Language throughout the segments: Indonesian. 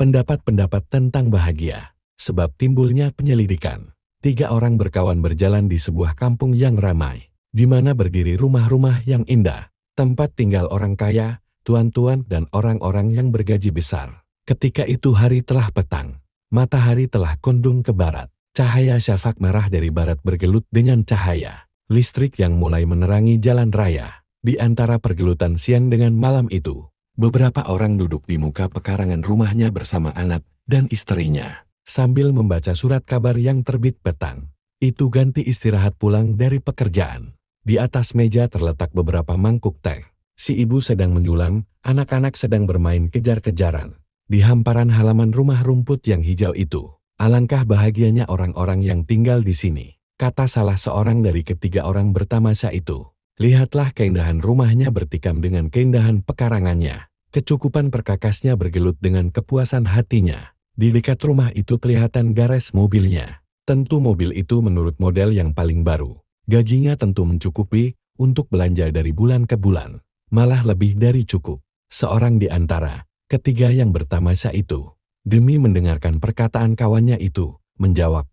pendapat-pendapat tentang bahagia. Sebab timbulnya penyelidikan. 3 orang berkawan berjalan di sebuah kampung yang ramai, di mana berdiri rumah-rumah yang indah, tempat tinggal orang kaya, tuan-tuan dan orang-orang yang bergaji besar. Ketika itu hari telah petang, matahari telah condong ke barat, cahaya syafaq merah dari barat bergelut dengan cahaya listrik yang mulai menerangi jalan raya. Di antara pergelutan siang dengan malam itu, beberapa orang duduk di muka pekarangan rumahnya bersama anak dan istrinya, sambil membaca surat kabar yang terbit petang. Itu ganti istirahat pulang dari pekerjaan. Di atas meja terletak beberapa mangkuk teh. Si ibu sedang menjulang, anak-anak sedang bermain kejar-kejaran. Di hamparan halaman rumah rumput yang hijau itu, alangkah bahagianya orang-orang yang tinggal di sini, kata salah seorang dari ketiga orang bertamasya itu. Lihatlah keindahan rumahnya bertikam dengan keindahan pekarangannya. Kecukupan perkakasnya bergelut dengan kepuasan hatinya. Di dekat rumah itu kelihatan gares mobilnya. Tentu mobil itu menurut model yang paling baru. Gajinya tentu mencukupi untuk belanja dari bulan ke bulan. Malah lebih dari cukup. Seorang di antara ketiga yang bertamasya itu, demi mendengarkan perkataan kawannya itu, menjawab,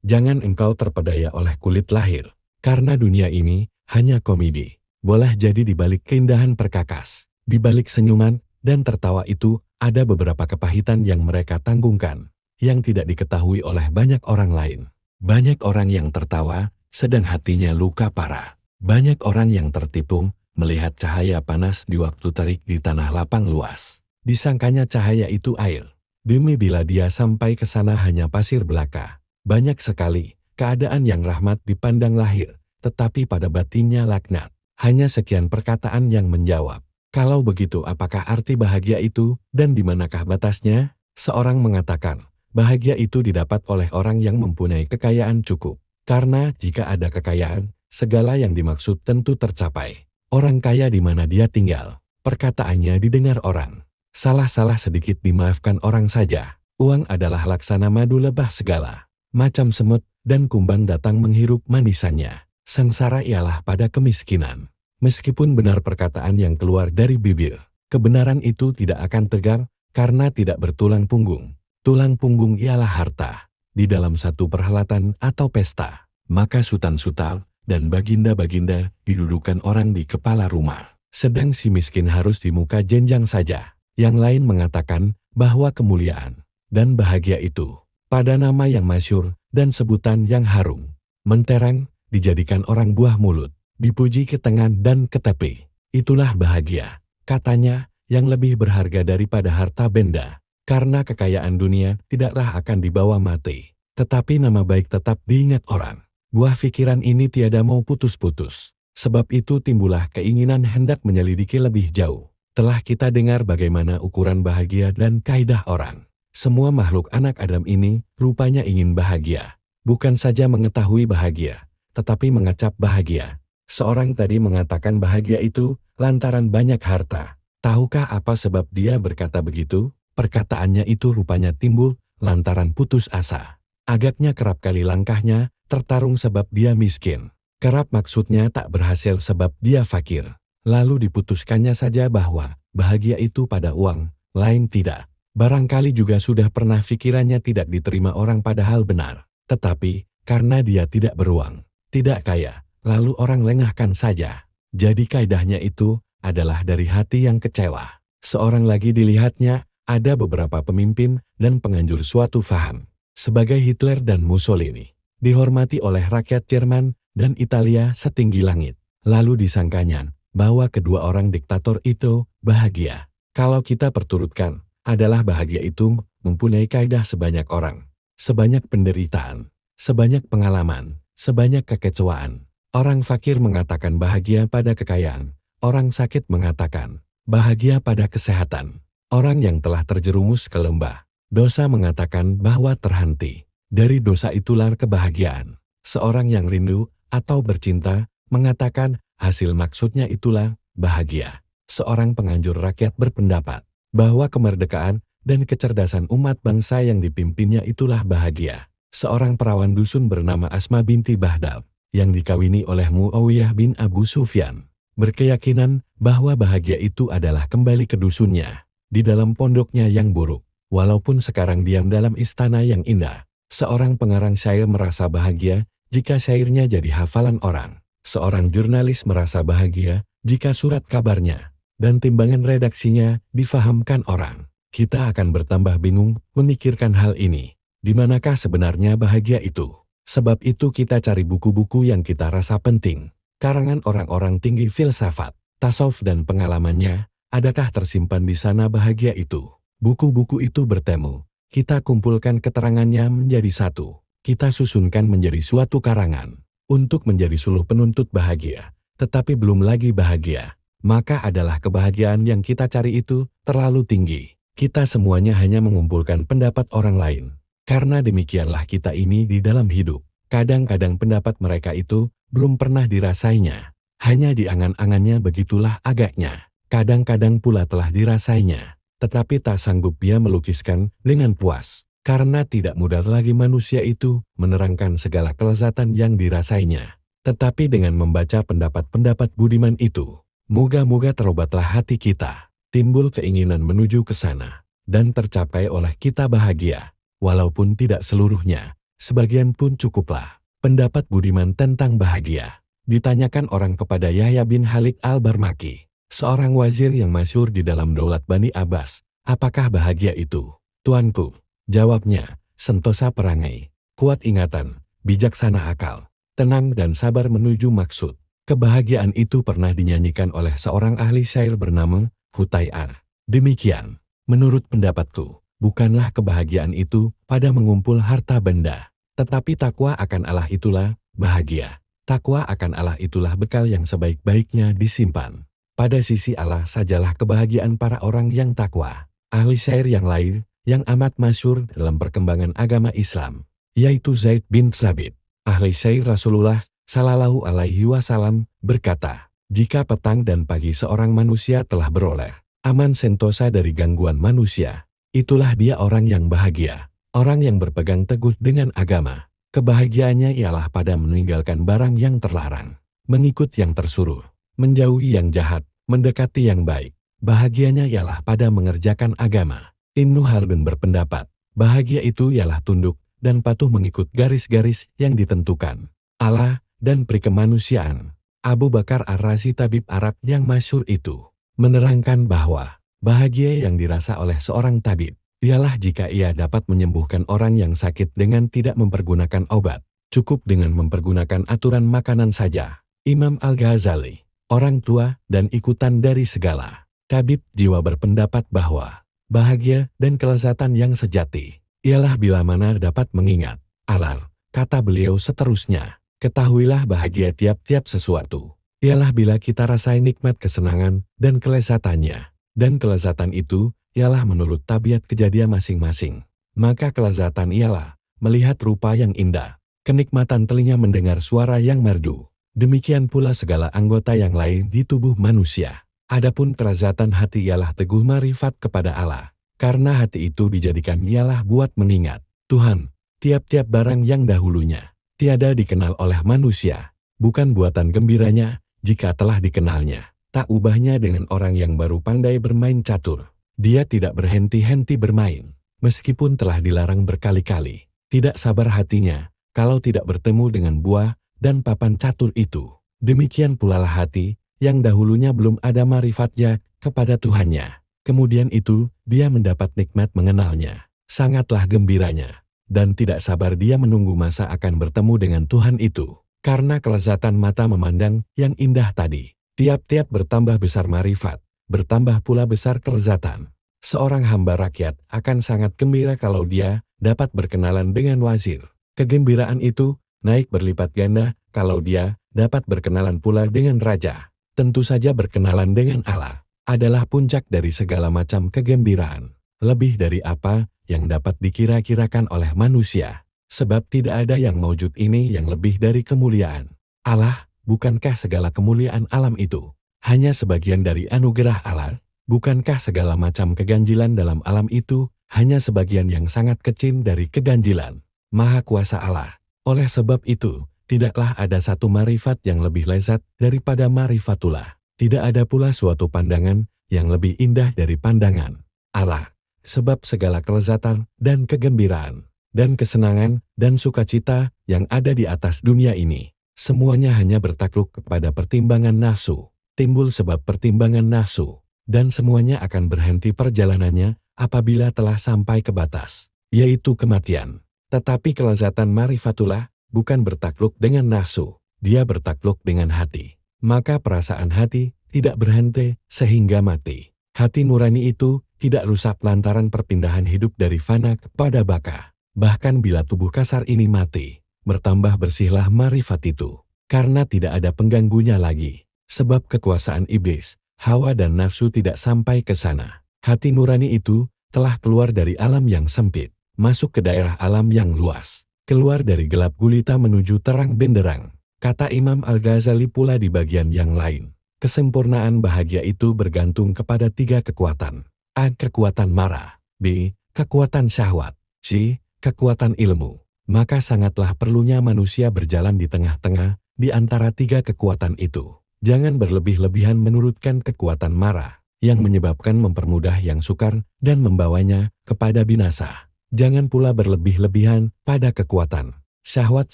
jangan engkau terpedaya oleh kulit lahir. Karena dunia ini hanya komedi. Boleh jadi di balik keindahan perkakas, di balik senyuman dan tertawa itu, ada beberapa kepahitan yang mereka tanggungkan, yang tidak diketahui oleh banyak orang lain. Banyak orang yang tertawa, sedang hatinya luka parah. Banyak orang yang tertipu, melihat cahaya panas di waktu terik di tanah lapang luas. Disangkanya cahaya itu air. Demi bila dia sampai ke sana hanya pasir belaka. Banyak sekali keadaan yang rahmat dipandang lahir, tetapi pada batinnya laknat. Hanya sekian perkataan yang menjawab. Kalau begitu apakah arti bahagia itu dan di manakah batasnya? Seorang mengatakan, bahagia itu didapat oleh orang yang mempunyai kekayaan cukup. Karena jika ada kekayaan, segala yang dimaksud tentu tercapai. Orang kaya di mana dia tinggal, perkataannya didengar orang. Salah-salah sedikit dimaafkan orang saja. Uang adalah laksana madu lebah segala. Macam semut dan kumbang datang menghirup manisannya. Sengsara ialah pada kemiskinan. Meskipun benar perkataan yang keluar dari bibir, kebenaran itu tidak akan tegar karena tidak bertulang punggung. Tulang punggung ialah harta. Di dalam satu perhelatan atau pesta, maka sultan-sultan dan baginda-baginda didudukan orang di kepala rumah. Sedang si miskin harus di muka jenjang saja. Yang lain mengatakan bahwa kemuliaan dan bahagia itu pada nama yang masyhur dan sebutan yang harum, mentereng, dijadikan orang buah mulut, dipuji ke tangan dan ke tepi. Itulah bahagia, katanya, yang lebih berharga daripada harta benda. Karena kekayaan dunia tidaklah akan dibawa mati, tetapi nama baik tetap diingat orang. Buah pikiran ini tiada mau putus-putus. Sebab itu timbullah keinginan hendak menyelidiki lebih jauh. Telah kita dengar bagaimana ukuran bahagia dan kaidah orang. Semua makhluk anak Adam ini rupanya ingin bahagia. Bukan saja mengetahui bahagia, tetapi mengecap bahagia. Seorang tadi mengatakan bahagia itu lantaran banyak harta. Tahukah apa sebab dia berkata begitu? Perkataannya itu rupanya timbul lantaran putus asa. Agaknya kerap kali langkahnya tertarung sebab dia miskin. Kerap maksudnya tak berhasil sebab dia fakir. Lalu diputuskannya saja bahwa bahagia itu pada uang, lain tidak. Barangkali juga sudah pernah pikirannya tidak diterima orang padahal benar. Tetapi karena dia tidak beruang, tidak kaya, lalu orang lengahkan saja. Jadi kaidahnya itu adalah dari hati yang kecewa. Seorang lagi dilihatnya, ada beberapa pemimpin dan penganjur suatu faham. Sebagai Hitler dan Mussolini, dihormati oleh rakyat Jerman dan Italia setinggi langit. Lalu disangkanya bahwa kedua orang diktator itu bahagia. Kalau kita perturutkan, adalah bahagia itu mempunyai kaidah sebanyak orang, sebanyak penderitaan, sebanyak pengalaman, sebanyak kekecewaan. Orang fakir mengatakan bahagia pada kekayaan, orang sakit mengatakan bahagia pada kesehatan. Orang yang telah terjerumus ke lembah dosa mengatakan bahwa terhenti. Dari dosa itulah kebahagiaan. Seorang yang rindu atau bercinta mengatakan hasil maksudnya itulah bahagia. Seorang penganjur rakyat berpendapat bahwa kemerdekaan dan kecerdasan umat bangsa yang dipimpinnya itulah bahagia. Seorang perawan dusun bernama Asma binti Bahdal yang dikawini oleh Muawiyah bin Abu Sufyan berkeyakinan bahwa bahagia itu adalah kembali ke dusunnya. Di dalam pondoknya yang buruk, walaupun sekarang diam dalam istana yang indah. Seorang pengarang syair merasa bahagia jika syairnya jadi hafalan orang. Seorang jurnalis merasa bahagia jika surat kabarnya dan timbangan redaksinya difahamkan orang. Kita akan bertambah bingung memikirkan hal ini. Di manakah sebenarnya bahagia itu? Sebab itu kita cari buku-buku yang kita rasa penting. Karangan orang-orang tinggi filsafat, tasawuf dan pengalamannya, adakah tersimpan di sana bahagia itu? Buku-buku itu bertemu. Kita kumpulkan keterangannya menjadi satu. Kita susunkan menjadi suatu karangan. Untuk menjadi suluh penuntut bahagia. Tetapi belum lagi bahagia. Maka adalah kebahagiaan yang kita cari itu terlalu tinggi. Kita semuanya hanya mengumpulkan pendapat orang lain. Karena demikianlah kita ini di dalam hidup. Kadang-kadang pendapat mereka itu belum pernah dirasainya. Hanya di angan-angannya begitulah agaknya. Kadang-kadang pula telah dirasainya. Tetapi tak sanggup dia melukiskan dengan puas. Karena tidak mudah lagi manusia itu menerangkan segala kelezatan yang dirasainya. Tetapi dengan membaca pendapat-pendapat budiman itu, moga-moga terobatlah hati kita. Timbul keinginan menuju ke sana. Dan tercapai oleh kita bahagia. Walaupun tidak seluruhnya, sebagian pun cukuplah. Pendapat budiman tentang bahagia. Ditanyakan orang kepada Yahya bin Khalid al-Barmaki. Seorang wazir yang masyhur di dalam daulat Bani Abbas, apakah bahagia itu? Tuanku, jawabnya, sentosa perangai, kuat ingatan, bijaksana akal, tenang dan sabar menuju maksud. Kebahagiaan itu pernah dinyanyikan oleh seorang ahli syair bernama Hutai'ar. Demikian, menurut pendapatku, bukanlah kebahagiaan itu pada mengumpul harta benda, tetapi takwa akan Allah itulah bahagia. Takwa akan Allah itulah bekal yang sebaik-baiknya disimpan. Pada sisi Allah sajalah kebahagiaan para orang yang takwa. Ahli syair yang lain, yang amat masyhur dalam perkembangan agama Islam, yaitu Zaid bin Thabit. Ahli syair Rasulullah Shallallahu Alaihi Wasallam berkata, jika petang dan pagi seorang manusia telah beroleh aman sentosa dari gangguan manusia, itulah dia orang yang bahagia. Orang yang berpegang teguh dengan agama. Kebahagiaannya ialah pada meninggalkan barang yang terlarang, mengikut yang tersuruh, menjauhi yang jahat, mendekati yang baik. Bahagianya ialah pada mengerjakan agama. Ibnu Khaldun berpendapat, bahagia itu ialah tunduk dan patuh mengikut garis-garis yang ditentukan Allah dan perikemanusiaan. Abu Bakar Ar-Razi tabib Arab yang masyhur itu menerangkan bahwa bahagia yang dirasa oleh seorang tabib ialah jika ia dapat menyembuhkan orang yang sakit dengan tidak mempergunakan obat, cukup dengan mempergunakan aturan makanan saja. Imam Al-Ghazali, orang tua dan ikutan dari segala tabib jiwa berpendapat bahwa bahagia dan kelezatan yang sejati ialah bila mana dapat mengingat Allah. Kata beliau seterusnya, ketahuilah bahagia tiap-tiap sesuatu ialah bila kita rasai nikmat kesenangan dan kelezatannya, dan kelezatan itu ialah menurut tabiat kejadian masing-masing. Maka kelezatan ialah melihat rupa yang indah, kenikmatan telinga mendengar suara yang merdu. Demikian pula segala anggota yang lain di tubuh manusia. Adapun kelezatan hati ialah teguh marifat kepada Allah, karena hati itu dijadikan ialah buat mengingat Tuhan. Tiap-tiap barang yang dahulunya tiada dikenal oleh manusia, bukan buatan gembiranya jika telah dikenalnya. Tak ubahnya dengan orang yang baru pandai bermain catur. Dia tidak berhenti-henti bermain, meskipun telah dilarang berkali-kali. Tidak sabar hatinya kalau tidak bertemu dengan buah dan papan catur itu. Demikian pula lah hati yang dahulunya belum ada marifatnya kepada Tuhannya. Kemudian itu dia mendapat nikmat mengenalnya. Sangatlah gembiranya, dan tidak sabar dia menunggu masa akan bertemu dengan Tuhan itu. Karena kelezatan mata memandang yang indah tadi, tiap-tiap bertambah besar marifat, bertambah pula besar kelezatan. Seorang hamba rakyat akan sangat gembira kalau dia dapat berkenalan dengan wazir. Kegembiraan itu naik berlipat ganda kalau dia dapat berkenalan pula dengan raja. Tentu saja berkenalan dengan Allah adalah puncak dari segala macam kegembiraan. Lebih dari apa yang dapat dikira-kirakan oleh manusia. Sebab tidak ada yang maujud ini yang lebih dari kemuliaan Allah. Bukankah segala kemuliaan alam itu hanya sebagian dari anugerah Allah? Bukankah segala macam keganjilan dalam alam itu hanya sebagian yang sangat kecil dari keganjilan Maha Kuasa Allah? Oleh sebab itu, tidaklah ada satu marifat yang lebih lezat daripada marifatullah. Tidak ada pula suatu pandangan yang lebih indah dari pandangan Allah. sebab segala kelezatan dan kegembiraan, dan kesenangan dan sukacita yang ada di atas dunia ini, semuanya hanya bertakluk kepada pertimbangan nafsu, timbul sebab pertimbangan nafsu, dan semuanya akan berhenti perjalanannya apabila telah sampai ke batas, yaitu kematian. Tetapi kelezatan marifatullah bukan bertakluk dengan nafsu, dia bertakluk dengan hati. Maka perasaan hati tidak berhenti sehingga mati. Hati nurani itu tidak rusak lantaran perpindahan hidup dari fana kepada baka. Bahkan bila tubuh kasar ini mati, bertambah bersihlah marifat itu, karena tidak ada pengganggunya lagi. Sebab kekuasaan iblis, hawa dan nafsu tidak sampai ke sana. Hati nurani itu telah keluar dari alam yang sempit, masuk ke daerah alam yang luas, keluar dari gelap gulita menuju terang benderang. Kata Imam Al-Ghazali pula di bagian yang lain, kesempurnaan bahagia itu bergantung kepada 3 kekuatan. A. Kekuatan marah. B. Kekuatan syahwat. C. Kekuatan ilmu. Maka sangatlah perlunya manusia berjalan di tengah-tengah di antara 3 kekuatan itu. Jangan berlebih-lebihan menurutkan kekuatan marah, yang menyebabkan mempermudah yang sukar dan membawanya kepada binasa. Jangan pula berlebih-lebihan pada kekuatan syahwat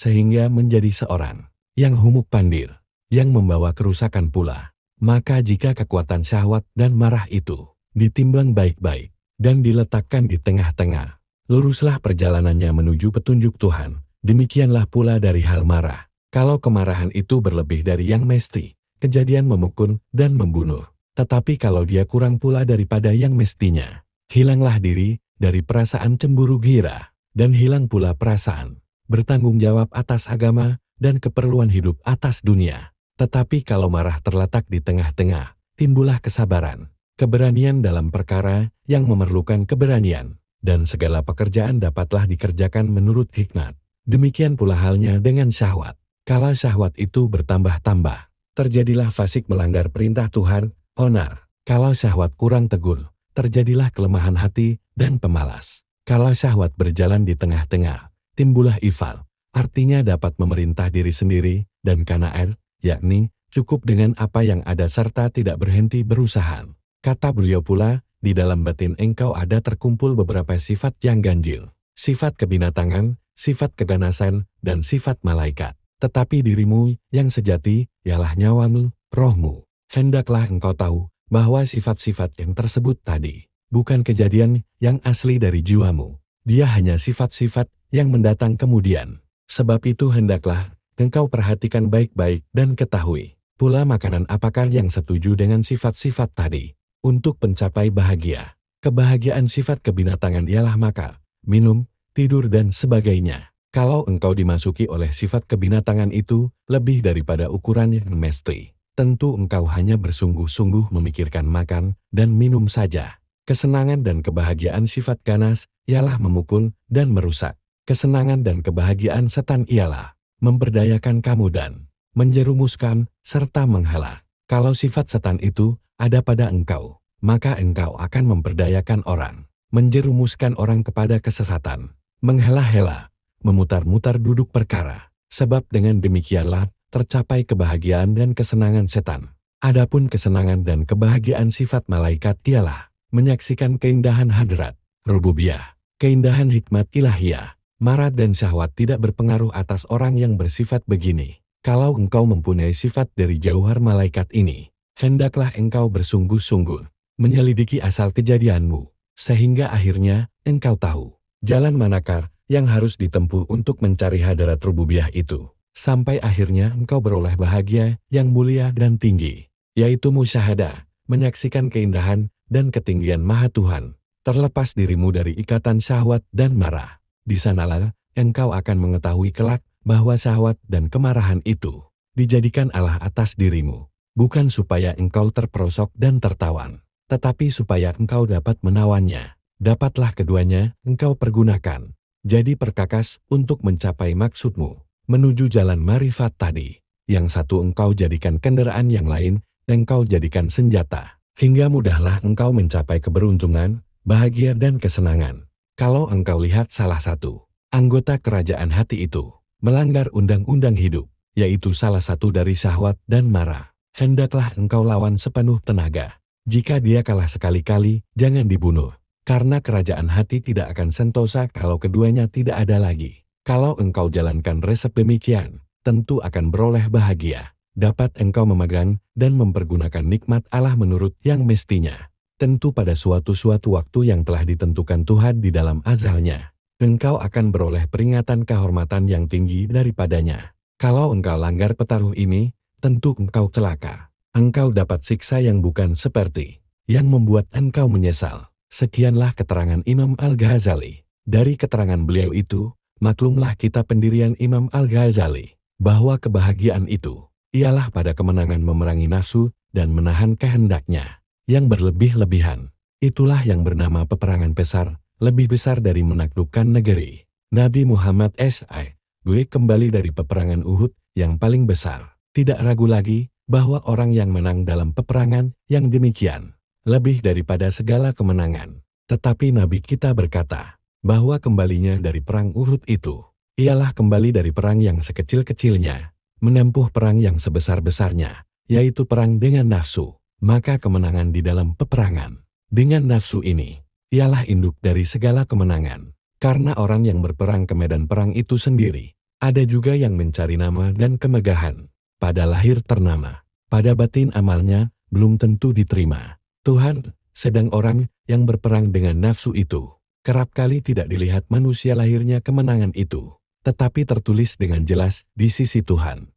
sehingga menjadi seorang yang humuk pandir, yang membawa kerusakan pula. Maka jika kekuatan syahwat dan marah itu ditimbang baik-baik dan diletakkan di tengah-tengah, luruslah perjalanannya menuju petunjuk Tuhan. Demikianlah pula dari hal marah. Kalau kemarahan itu berlebih dari yang mesti, kejadian memukul dan membunuh. Tetapi kalau dia kurang pula daripada yang mestinya, hilanglah diri dari perasaan cemburu gira, dan hilang pula perasaan bertanggung jawab atas agama dan keperluan hidup atas dunia. Tetapi kalau marah terletak di tengah-tengah, timbullah kesabaran, keberanian dalam perkara yang memerlukan keberanian, dan segala pekerjaan dapatlah dikerjakan menurut hikmat. Demikian pula halnya dengan syahwat. Kala syahwat itu bertambah-tambah, terjadilah fasik melanggar perintah Tuhan, onar. Kala syahwat kurang tegur, terjadilah kelemahan hati dan pemalas. Kala syahwat berjalan di tengah-tengah, timbullah ifal. Artinya dapat memerintah diri sendiri dan kana'at, yakni cukup dengan apa yang ada serta tidak berhenti berusaha. Kata beliau pula, di dalam batin engkau ada terkumpul beberapa sifat yang ganjil. Sifat kebinatangan, sifat keganasan, dan sifat malaikat. Tetapi dirimu yang sejati, ialah nyawamu, rohmu. Hendaklah engkau tahu bahwa sifat-sifat yang tersebut tadi bukan kejadian yang asli dari jiwamu. Dia hanya sifat-sifat yang mendatang kemudian. Sebab itu hendaklah engkau perhatikan baik-baik dan ketahui pula makanan apakah yang setuju dengan sifat-sifat tadi untuk mencapai bahagia. Kebahagiaan sifat kebinatangan ialah makan, minum, tidur dan sebagainya. Kalau engkau dimasuki oleh sifat kebinatangan itu lebih daripada ukuran yang mesti, tentu engkau hanya bersungguh-sungguh memikirkan makan dan minum saja. Kesenangan dan kebahagiaan sifat ganas ialah memukul dan merusak. Kesenangan dan kebahagiaan setan ialah memberdayakan kamu dan menjerumuskan serta menghela. Kalau sifat setan itu ada pada engkau, maka engkau akan memberdayakan orang, menjerumuskan orang kepada kesesatan, menghela-hela, memutar-mutar duduk perkara. Sebab dengan demikianlah tercapai kebahagiaan dan kesenangan setan. Adapun kesenangan dan kebahagiaan sifat malaikat ialah menyaksikan keindahan hadrat, rububiyah, keindahan hikmat ilahiyah. Marah dan syahwat tidak berpengaruh atas orang yang bersifat begini. Kalau engkau mempunyai sifat dari jauhar malaikat ini, hendaklah engkau bersungguh-sungguh menyelidiki asal kejadianmu, sehingga akhirnya engkau tahu jalan manakah yang harus ditempuh untuk mencari hadrat rububiyah itu, sampai akhirnya engkau beroleh bahagia yang mulia dan tinggi, yaitu musyahadah, menyaksikan keindahan dan ketinggian Maha Tuhan, terlepas dirimu dari ikatan syahwat dan marah. Di sanalah engkau akan mengetahui kelak bahwa syahwat dan kemarahan itu dijadikan Allah atas dirimu, bukan supaya engkau terperosok dan tertawan, tetapi supaya engkau dapat menawannya. Dapatlah keduanya engkau pergunakan, jadi perkakas untuk mencapai maksudmu, menuju jalan marifat tadi. Yang satu engkau jadikan kendaraan, yang lain engkau jadikan senjata, hingga mudahlah engkau mencapai keberuntungan, bahagia dan kesenangan. Kalau engkau lihat salah satu anggota kerajaan hati itu melanggar undang-undang hidup, yaitu salah satu dari syahwat dan marah, hendaklah engkau lawan sepenuh tenaga. Jika dia kalah sekali-kali, jangan dibunuh. Karena kerajaan hati tidak akan sentosa kalau keduanya tidak ada lagi. Kalau engkau jalankan resep demikian, tentu akan beroleh bahagia. Dapat engkau memegang dan mempergunakan nikmat Allah menurut yang mestinya. Tentu pada suatu waktu yang telah ditentukan Tuhan di dalam azalnya. Engkau akan beroleh peringatan kehormatan yang tinggi daripadanya. Kalau engkau langgar petaruh ini, tentu engkau celaka. Engkau dapat siksa yang bukan seperti yang membuat engkau menyesal. Sekianlah keterangan Imam Al-Ghazali. Dari keterangan beliau itu, maklumlah kita pendirian Imam Al-Ghazali, bahwa kebahagiaan itu ialah pada kemenangan memerangi nafsu dan menahan kehendaknya yang berlebih-lebihan. Itulah yang bernama peperangan besar, lebih besar dari menaklukkan negeri. Nabi Muhammad S.A.W. kembali dari peperangan Uhud yang paling besar. Tidak ragu lagi bahwa orang yang menang dalam peperangan yang demikian lebih daripada segala kemenangan. Tetapi Nabi kita berkata bahwa kembalinya dari perang Uhud itu ialah kembali dari perang yang sekecil-kecilnya, menempuh perang yang sebesar-besarnya, yaitu perang dengan nafsu. Maka kemenangan di dalam peperangan dengan nafsu ini ialah induk dari segala kemenangan. Karena orang yang berperang ke medan perang itu sendiri, ada juga yang mencari nama dan kemegahan. Pada lahir ternama, pada batin amalnya belum tentu diterima Tuhan. Sedang orang yang berperang dengan nafsu itu, kerap kali tidak dilihat manusia lahirnya kemenangan itu, tetapi tertulis dengan jelas di sisi Tuhan.